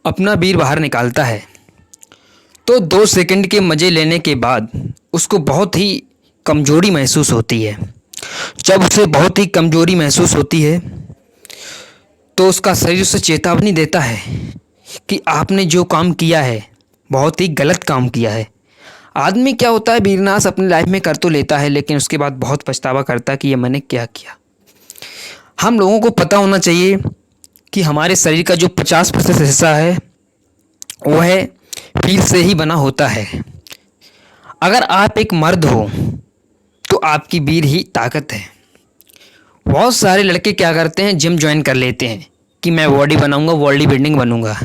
अपना बीर बाहर निकालता है तो 2 सेकंड के मज़े लेने के बाद उसको बहुत ही कमज़ोरी महसूस होती है। जब उसे बहुत ही कमज़ोरी महसूस होती है तो उसका शरीर उसे चेतावनी देता है कि आपने जो काम किया है बहुत ही गलत काम किया है। आदमी क्या होता है, वीरनाश अपनी लाइफ में कर तो लेता है लेकिन उसके बाद बहुत पछतावा करता है कि ये मैंने क्या किया। हम लोगों को पता होना चाहिए कि हमारे शरीर का जो 50% हिस्सा है वह वीर से ही बना होता है। अगर आप एक मर्द हो तो आपकी वीर ही ताकत है। बहुत सारे लड़के क्या करते हैं, जिम ज्वाइन कर लेते हैं कि मैं बॉडी बनाऊंगा, बॉडी बिल्डिंग बनूंगा,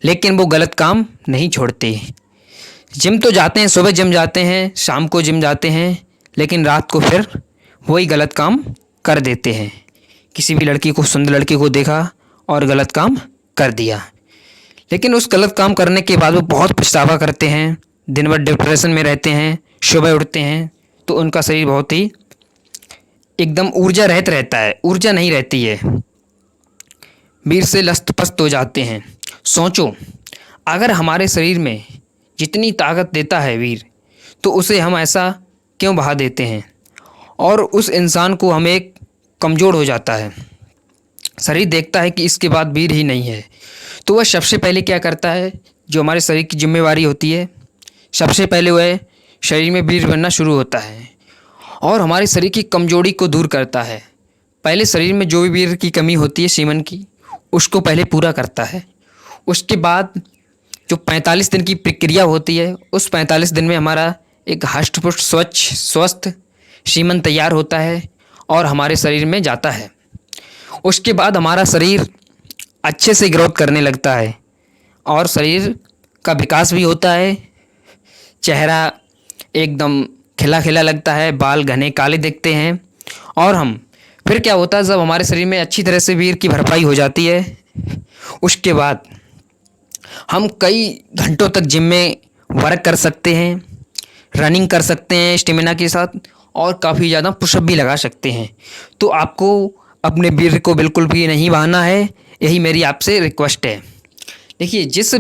लेकिन वो गलत काम नहीं छोड़ते। जिम तो जाते हैं, सुबह जिम जाते हैं, शाम को जिम जाते हैं, लेकिन रात को फिर वही गलत काम कर देते हैं। किसी भी लड़की को, सुंदर लड़की को देखा और गलत काम कर दिया, लेकिन उस गलत काम करने के बाद वो बहुत पछतावा करते हैं, दिन भर डिप्रेशन में रहते हैं। सुबह उठते हैं तो उनका शरीर बहुत ही एकदम ऊर्जा रहित रहता है, ऊर्जा नहीं रहती है, वीर से लस्त पस्त हो जाते हैं। सोचो, अगर हमारे शरीर में जितनी ताकत देता है वीर, तो उसे हम ऐसा क्यों बहा देते हैं और उस इंसान को हम एक कमज़ोर हो जाता है। शरीर देखता है कि इसके बाद वीर ही नहीं है, तो वह सबसे पहले क्या करता है, जो हमारे शरीर की जिम्मेवारी होती है, सबसे पहले वह शरीर में वीर बनना शुरू होता है और हमारे शरीर की कमजोरी को दूर करता है। पहले शरीर में जो भी वीर की कमी होती है, सीमन की, उसको पहले पूरा करता है। उसके बाद जो 45 दिन की प्रक्रिया होती है, उस 45 दिन में हमारा एक हष्ट-पुष्ट स्वच्छ स्वस्थ सीमन तैयार होता है और हमारे शरीर में जाता है। उसके बाद हमारा शरीर अच्छे से ग्रोथ करने लगता है और शरीर का विकास भी होता है। चेहरा एकदम खिला खिला लगता है, बाल घने काले दिखते हैं। और हम फिर क्या होता है, जब हमारे शरीर में अच्छी तरह से वीर की भरपाई हो जाती है, उसके बाद हम कई घंटों तक जिम में वर्क कर सकते हैं, रनिंग कर सकते हैं स्टेमिना के साथ और काफ़ी ज़्यादा पुशअप भी लगा सकते हैं। तो आपको अपने वीर को बिल्कुल भी नहीं बहाना है, यही मेरी आपसे रिक्वेस्ट है। देखिए, जिस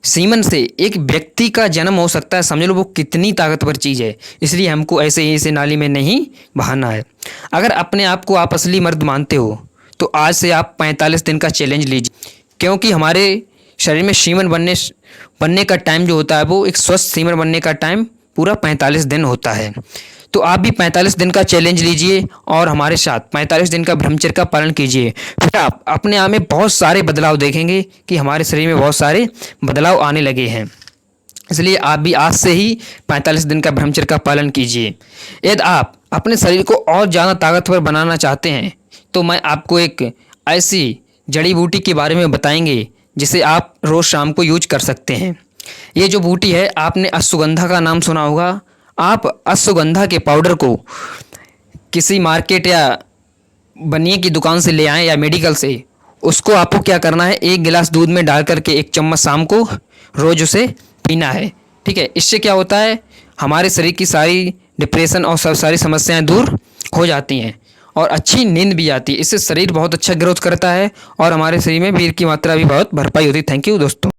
सीमन से एक व्यक्ति का जन्म हो सकता है, समझ लो वो कितनी ताकतवर चीज़ है, इसलिए हमको ऐसे ही ऐसे नाली में नहीं बहाना है। अगर अपने आप को आप असली मर्द मानते हो तो आज से आप 45 दिन का चैलेंज लीजिए, क्योंकि हमारे शरीर में सीमन बनने का टाइम जो होता है, वो एक स्वस्थ सीमन बनने का टाइम पूरा 45 दिन होता है। तो आप भी 45 दिन का चैलेंज लीजिए और हमारे साथ 45 दिन का ब्रह्मचर्य का पालन कीजिए। फिर आप अपने आप में बहुत सारे बदलाव देखेंगे कि हमारे शरीर में बहुत सारे बदलाव आने लगे हैं। इसलिए आप भी आज से ही 45 दिन का ब्रह्मचर्य का पालन कीजिए। यदि आप अपने शरीर को और ज़्यादा ताकतवर बनाना चाहते हैं तो मैं आपको एक ऐसी जड़ी बूटी के बारे में बताएंगे जिसे आप रोज़ शाम को यूज कर सकते हैं। ये जो बूटी है, आपने अश्वगंधा का नाम सुना होगा। आप अश्वगंधा के पाउडर को किसी मार्केट या बनिए की दुकान से ले आएँ या मेडिकल से। उसको आपको क्या करना है, 1 गिलास दूध में डाल करके 1 चम्मच शाम को रोज़ उसे पीना है। ठीक है, इससे क्या होता है, हमारे शरीर की सारी डिप्रेशन और सारी समस्याएं दूर हो जाती हैं और अच्छी नींद भी आती है। इससे शरीर बहुत अच्छा ग्रोथ करता है और हमारे शरीर में वीर की मात्रा भी बहुत भरपाई होती है। थैंक यू दोस्तों।